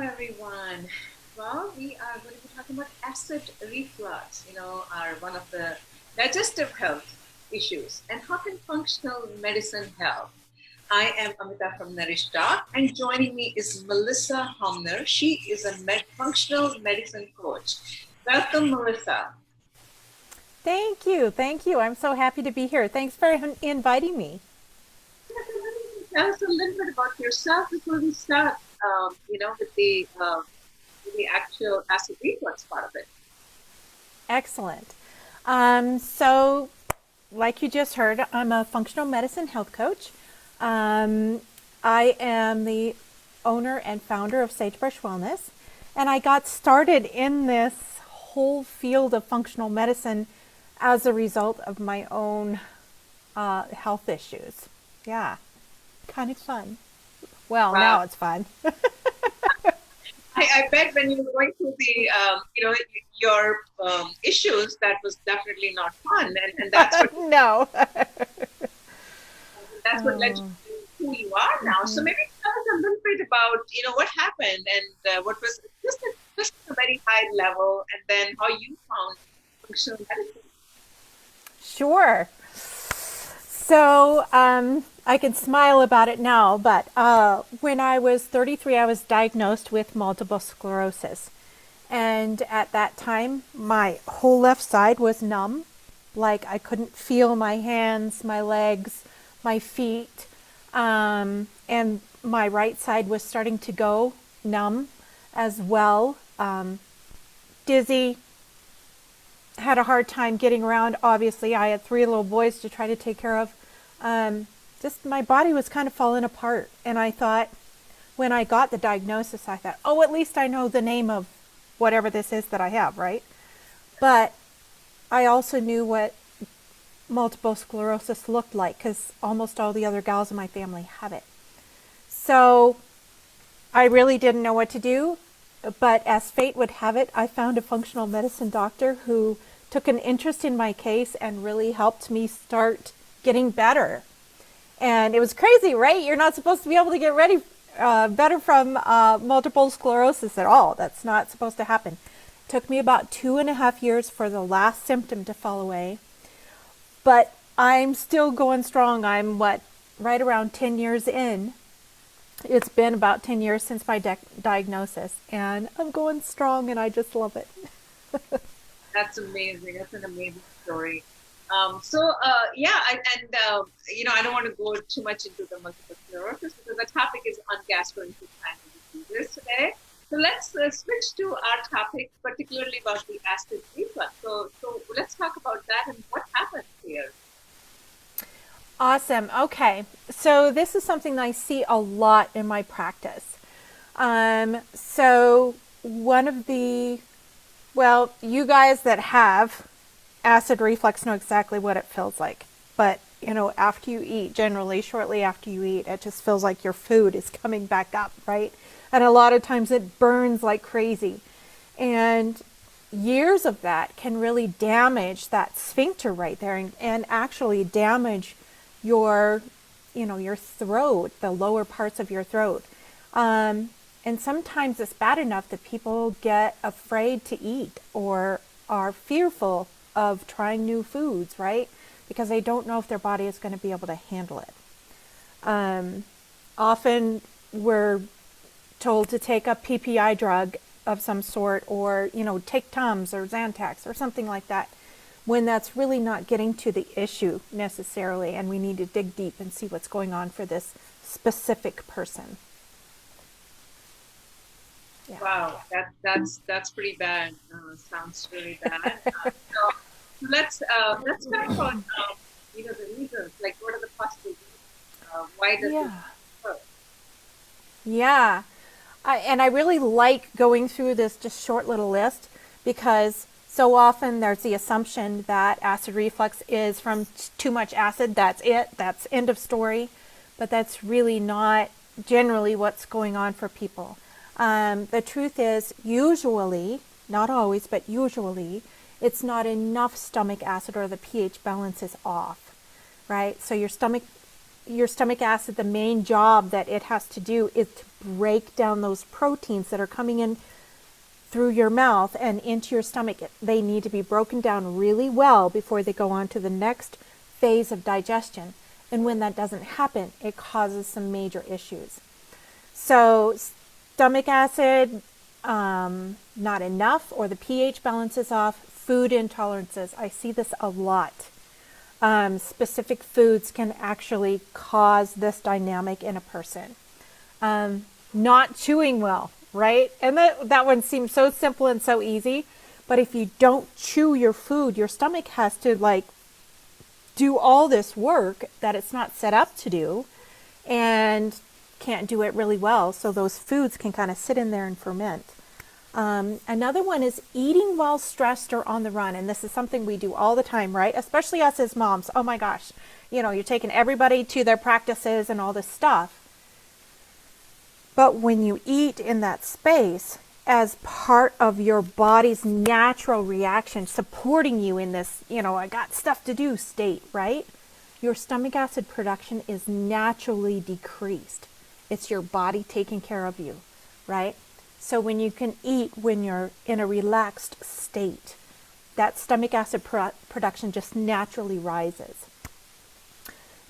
everyone. Well, we are going to be talking about acid reflux, are one of the digestive health issues and how can functional medicine help. I am Amita from Nourish Doc, and joining me is Melissa Homner. She is a functional medicine coach. Welcome, Melissa. Thank you. Thank you. I'm so happy to be here. Thanks for inviting me. Tell us a little bit about yourself before we start, with the actual acid reflux part of it. Excellent. So, like you just heard, I'm a functional medicine health coach. Um, I am the owner and founder of Sagebrush Wellness, and I got started in this whole field of functional medicine as a result of my own health issues. Yeah, kind of fun. Well, Wow. now it's fun. I bet when you were going through your issues, that was definitely not fun, and No. that's what led you Oh. to who you are now. So maybe tell us a little bit about what happened and what was just a very high level, and then how you found functional medicine. Sure. So I can smile about it now, but when I was 33, I was diagnosed with multiple sclerosis. And at that time, my whole left side was numb. Like I couldn't feel my hands, my legs, my feet. And my right side was starting to go numb as well. Dizzy, had a hard time getting around. Obviously, I had three little boys to try to take care of. Just my body was kind of falling apart. And I thought, when I got the diagnosis, I thought, oh, at least I know the name of whatever this is that I have, right? But I also knew what multiple sclerosis looked like because almost all the other gals in my family have it. So I really didn't know what to do. But as fate would have it, I found a functional medicine doctor who took an interest in my case and really helped me start getting better. And it was crazy, right? You're not supposed to be able to get better from multiple sclerosis at all. That's not supposed to happen. It took me about 2.5 years for the last symptom to fall away. But I'm still going strong. I'm right around 10 years in. It's been about 10 years since my diagnosis, and I'm going strong, and I just love it. That's amazing. That's an amazing story. Yeah, I don't want to go too much into the multiple sclerosis because the topic is on gastrointestinal diseases today. So let's switch to our topic, particularly about the acid reflux. So let's talk about that and what happens here. Awesome. Okay. So this is something that I see a lot in my practice. So one of the, well, you guys that have acid reflux know exactly what it feels like. But, after you eat, generally shortly after you eat, it just feels like your food is coming back up, right? And a lot of times it burns like crazy. And years of that can really damage that sphincter right there and actually damage your, your throat, the lower parts of your throat. And sometimes it's bad enough that people get afraid to eat or are fearful of trying new foods, right? Because they don't know if their body is going to be able to handle it. Often we're told to take a PPI drug of some sort or, take Tums or Zantac or something like that when that's really not getting to the issue necessarily, and we need to dig deep and see what's going on for this specific person. Yeah. Wow, that's pretty bad. Sounds really bad. So let's talk about the reasons. Like, what are the possible reasons? Why does this Yeah. occur? Yeah. And I really like going through this just short little list because so often there's the assumption that acid reflux is from too much acid. That's it. That's end of story. But that's really not generally what's going on for people. The truth is, usually, not always, but usually, it's not enough stomach acid or the pH balance is off, right? So your stomach acid, the main job that it has to do is to break down those proteins that are coming in through your mouth and into your stomach. They need to be broken down really well before they go on to the next phase of digestion. And when that doesn't happen, it causes some major issues. So stomach acid, not enough, or the pH balance is off. Food intolerances, I see this a lot. Specific foods can actually cause this dynamic in a person. Not chewing well, right? And that one seems so simple and so easy, but if you don't chew your food, your stomach has to like do all this work that it's not set up to do and can't do it really well. So those foods can kind of sit in there and ferment. Another one is eating while stressed or on the run. And this is something we do all the time, right? Especially us as moms. Oh my gosh, you're taking everybody to their practices and all this stuff. But when you eat in that space as part of your body's natural reaction, supporting you in this, I got stuff to do state, right? Your stomach acid production is naturally decreased. It's your body taking care of you, right? So when you can eat when you're in a relaxed state, that stomach acid production just naturally rises.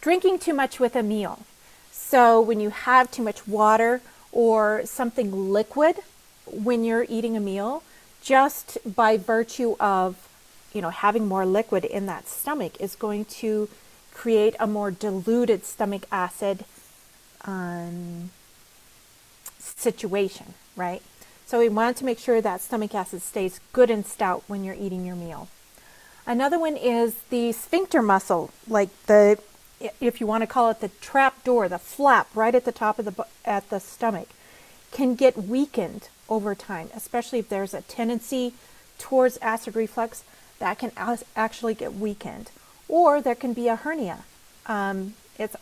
Drinking too much with a meal. So when you have too much water or something liquid when you're eating a meal, just by virtue of, having more liquid in that stomach is going to create a more diluted stomach acid situation, right? So we want to make sure that stomach acid stays good and stout when you're eating your meal. Another one is the sphincter muscle, like if you want to call it the trap door, the flap right at the top of the stomach, can get weakened over time, especially if there's a tendency towards acid reflux. That can actually get weakened. Or there can be a hernia. It's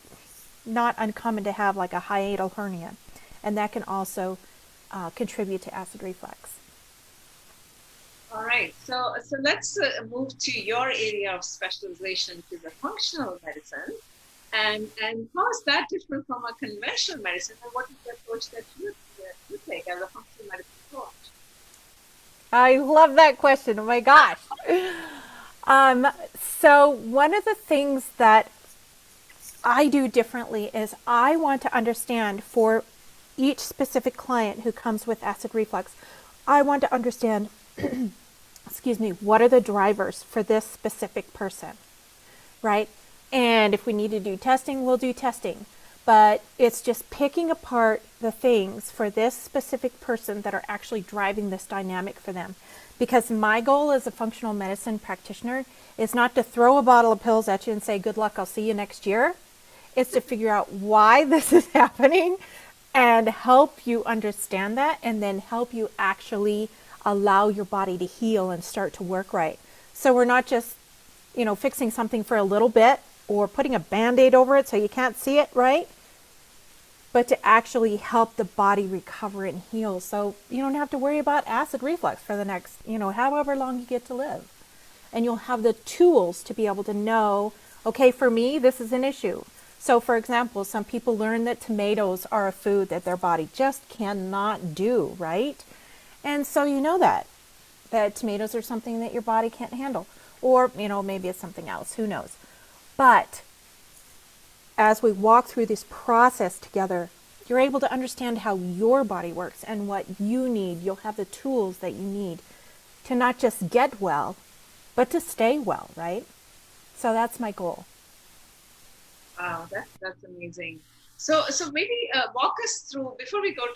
not uncommon to have like a hiatal hernia, and that can also contribute to acid reflux. All right, so let's move to your area of specialization, to the functional medicine, and how is that different from a conventional medicine, and what is the approach that you take as a functional medicine coach? I love that question. Oh my gosh. So one of the things that I do differently is I want to understand for each specific client who comes with acid reflux, I want to understand, excuse me, what are the drivers for this specific person, right? And if we need to do testing, we'll do testing. But it's just picking apart the things for this specific person that are actually driving this dynamic for them. Because my goal as a functional medicine practitioner is not to throw a bottle of pills at you and say, good luck, I'll see you next year. It's to figure out why this is happening and help you understand that, and then help you actually allow your body to heal and start to work right. So we're not just, fixing something for a little bit or putting a Band-Aid over it so you can't see it, right? But to actually help the body recover and heal, so you don't have to worry about acid reflux for the next, however long you get to live. And you'll have the tools to be able to know, okay, for me, this is an issue. So for example, some people learn that tomatoes are a food that their body just cannot do, right? And so you know that tomatoes are something that your body can't handle. Or, maybe it's something else, who knows. But as we walk through this process together, you're able to understand how your body works and what you need. You'll have the tools that you need to not just get well, but to stay well, right? So that's my goal. Wow, that's amazing. So maybe walk us through before we go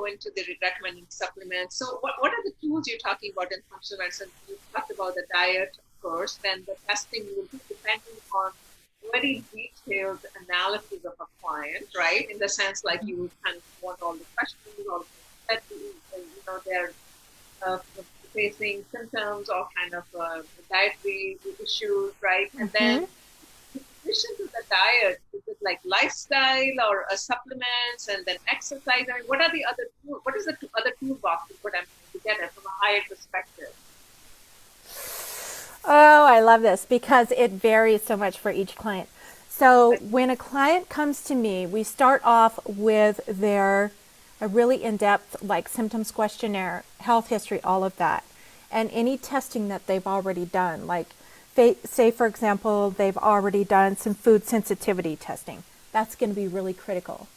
into the recommending supplements. So what are the tools you're talking about in functional medicine? You talked about the diet, of course, then the testing will be depending on very detailed analysis of a client, right? In the sense like you kind of want all the questions, all the that they're facing symptoms or kind of dietary issues, right? And then in addition to the diet, is it like lifestyle or supplements and then exercise? I mean, what are the other tools? What is the other toolbox is what I'm trying to get at from a higher perspective? Oh, I love this because it varies so much for each client. So when a client comes to me, we start off with their a really in-depth like symptoms questionnaire, health history, all of that. And any testing that they've already done, like say for example, they've already done some food sensitivity testing. That's going to be really critical.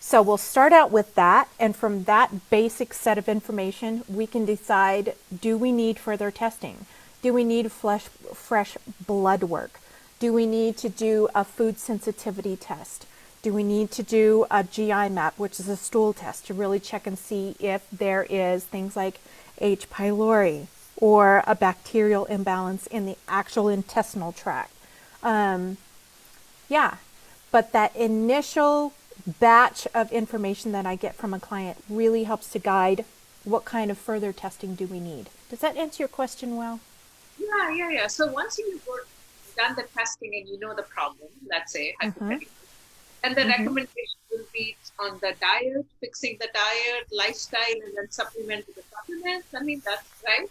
So we'll start out with that, and from that basic set of information, we can decide, do we need further testing? Do we need fresh blood work? Do we need to do a food sensitivity test? Do we need to do a GI map, which is a stool test, to really check and see if there is things like H. pylori or a bacterial imbalance in the actual intestinal tract? Yeah, but that initial batch of information that I get from a client really helps to guide what kind of further testing do we need. Does that answer your question well? Yeah. So once you've done the testing and you know the problem, let's say hypothetically, and the recommendation will be on the diet, fixing the diet, lifestyle, and then supplement with the supplements. I mean, that's right.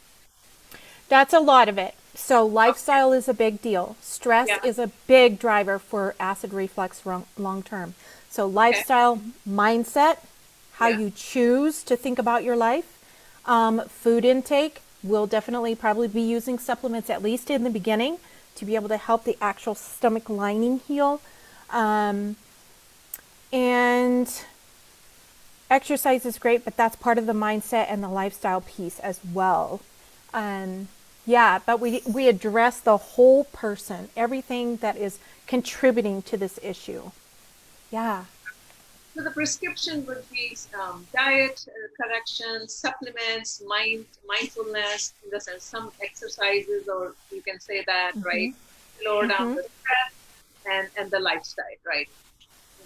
That's a lot of it. So lifestyle is a big deal. Stress is a big driver for acid reflux long term. So lifestyle, mindset, how you choose to think about your life, food intake. We'll definitely probably be using supplements at least in the beginning to be able to help the actual stomach lining heal. And exercise is great, but that's part of the mindset and the lifestyle piece as well. But we address the whole person, everything that is contributing to this issue. Yeah. So the prescription would be diet correction, supplements, mindfulness, in the sense some exercises, or you can say that, right? Lower down the stress and the lifestyle, right?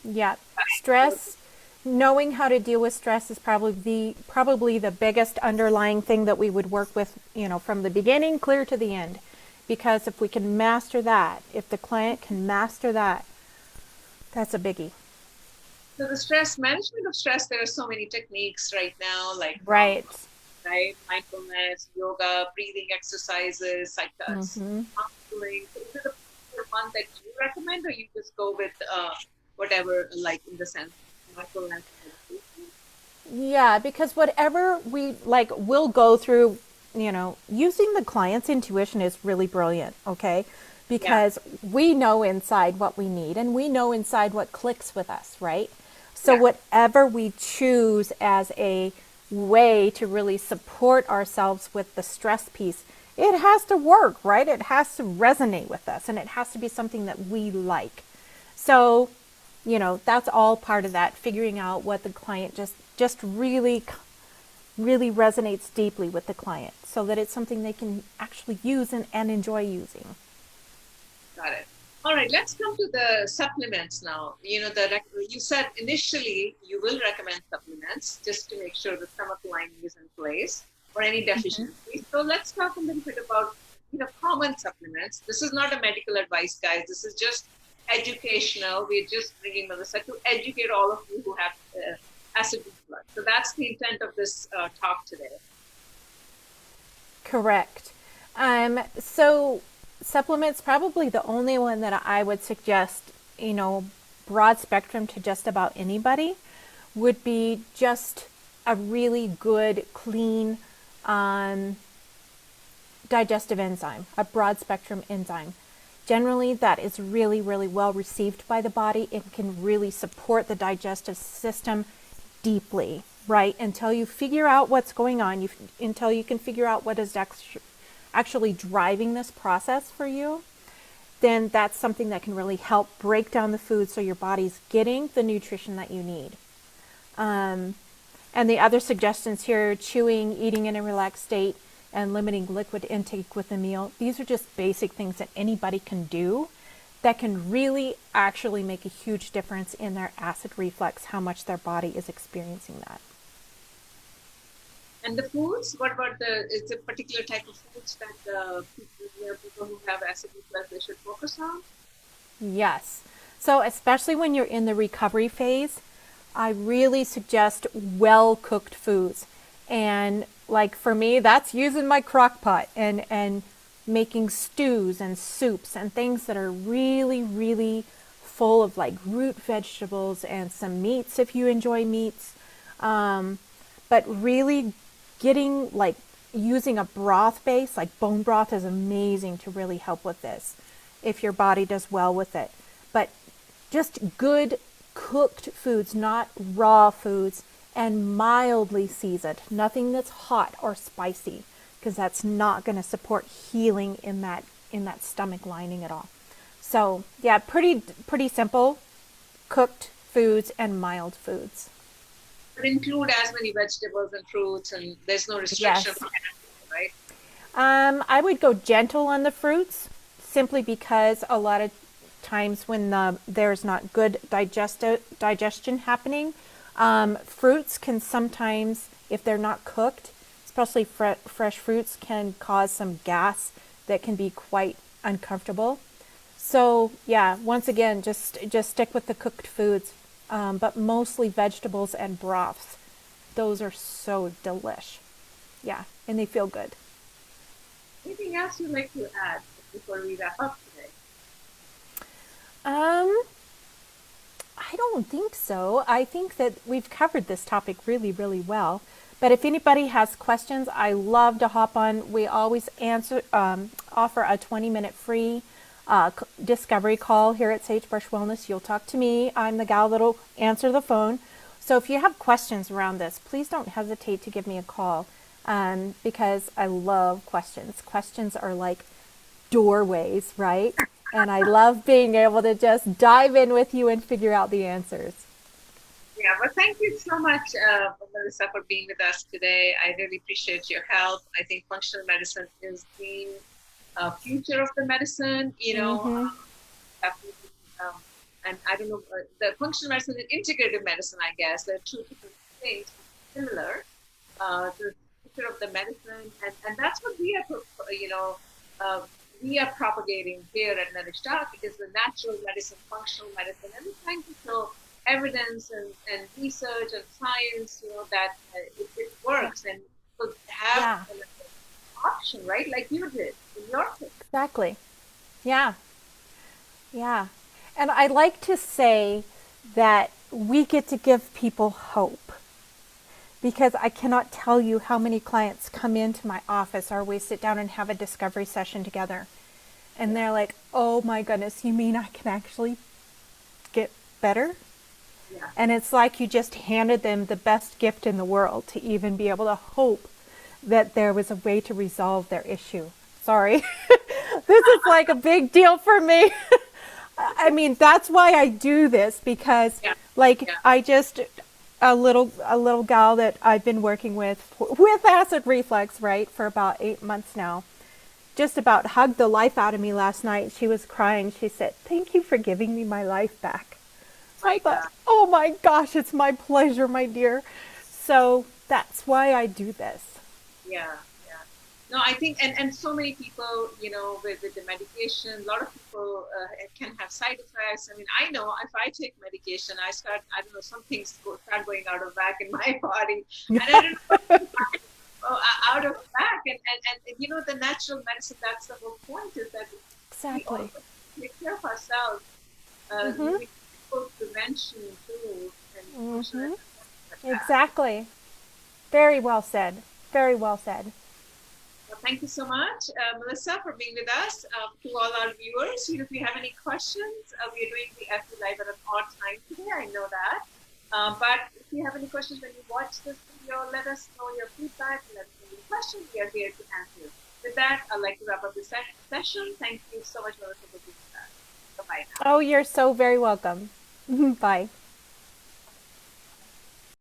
Yeah. Stress, knowing how to deal with stress is probably the biggest underlying thing that we would work with, from the beginning clear to the end. Because if we can master that, if the client can master that, that's a biggie. So the stress management of stress, there are so many techniques right now, like mindfulness, yoga, breathing exercises, counseling. So is it a one that you recommend, or you just go with whatever, like in the sense mindfulness? Yeah, because whatever we like, we'll go through. Using the client's intuition is really brilliant. Okay. Because we know inside what we need, and we know inside what clicks with us, right? So whatever we choose as a way to really support ourselves with the stress piece, it has to work, right? It has to resonate with us, and it has to be something that we like. So, that's all part of that, figuring out what the client just really resonates deeply with the client, so that it's something they can actually use and enjoy using. Got it. All right, let's come to the supplements now. You said initially you will recommend supplements just to make sure the stomach lining is in place for any deficiency. So let's talk a little bit about common supplements. This is not a medical advice, guys. This is just educational. We're just bringing Melissa to educate all of you who have acid reflux. So that's the intent of this talk today. Correct. So supplements, probably the only one that I would suggest, broad spectrum to just about anybody, would be just a really good, clean digestive enzyme, a broad spectrum enzyme. Generally, that is really, really well received by the body. It can really support the digestive system deeply, right? Until you figure out what's going on, until you can figure out what is actually driving this process for you, then that's something that can really help break down the food so your body's getting the nutrition that you need. And the other suggestions here, chewing, eating in a relaxed state, and limiting liquid intake with a meal. These are just basic things that anybody can do that can really actually make a huge difference in their acid reflux, how much their body is experiencing that. And the foods, what about is there a particular type of foods that people who have acid reflux, they should focus on? Yes. So especially when you're in the recovery phase, I really suggest well-cooked foods. And like for me, that's using my crock pot and making stews and soups and things that are really, really full of like root vegetables and some meats if you enjoy meats. But really getting like using a broth base, like bone broth is amazing to really help with this if your body does well with it. But just good cooked foods, not raw foods, and mildly seasoned. Nothing that's hot or spicy, because that's not going to support healing in that stomach lining at all. So yeah, pretty simple. Cooked foods and mild foods. But include as many vegetables and fruits, and there's no restriction, Yes. right? I would go gentle on the fruits simply because a lot of times when there's not good digestion happening, fruits can sometimes, if they're not cooked, especially fresh fruits, can cause some gas that can be quite uncomfortable. So yeah, once again, just stick with the cooked foods, but mostly vegetables and broths. Those are so delish. Yeah, and they feel good. Anything else you'd like to add before we wrap up today? Um, I don't think so. I think that we've covered this topic really, really well. But if anybody has questions, I love to hop on. We always offer a 20-minute free discovery call here at Sagebrush Wellness. You'll talk to me. I'm the gal that'll answer the phone. So if you have questions around this, please don't hesitate to give me a call because I love questions. Questions are like doorways, right? And I love being able to just dive in with you and figure out the answers. Yeah, well, thank you so much, Melissa, for being with us today. I really appreciate your help. I think functional medicine is the future of the medicine, Mm-hmm. definitely. And I don't know, the functional medicine and integrative medicine, I guess, they're two different things, similar. The future of the medicine, and that's what uh, we are propagating here at Nourish Talk is the natural medicine, functional medicine, and we're trying to show evidence and research and science, that it works and could have Yeah, an option, right? Like you did in your case. exactly. Yeah, yeah. And I like to say that we get to give people hope because I cannot tell you how many clients come into my office or we sit down and have a discovery session together. And they're like, oh my goodness, you mean I can actually get better? Yeah. And it's like you just handed them the best gift in the world to even be able to hope that there was a way to resolve their issue. Sorry. This is like a big deal for me. I mean, that's why I do this because Yeah. like Yeah. I just a little gal that I've been working with acid reflux, right, for about 8 months now. Just about hugged the life out of me last night. She was crying. She said, "Thank you for giving me my life back." So I My thought, God. oh my gosh, it's my pleasure, my dear. So that's why I do this. Yeah. Yeah. No, I think, and so many people, with the medication, a lot of people can have side effects. I mean, I know if I take medication, I don't know, some things start going out of whack in my body. And I don't know out of whack. And the natural medicine, that's the whole point is that we all Exactly. take care of ourselves Mm-hmm. using both prevention tools and functional Mm-hmm. like that. Exactly. Very well said. Very well said. Well, thank you so much, Melissa, for being with us. To all our viewers, if you have any questions, we are doing the FB Live at an odd time today. I know that. But if you have any questions when you watch this video, let us know your feedback. Let us know your questions. We are here to answer. With that, I'd like to wrap up this session. Thank you so much, Melissa, for being with us. Bye-bye now. Oh, you're so very welcome. Bye.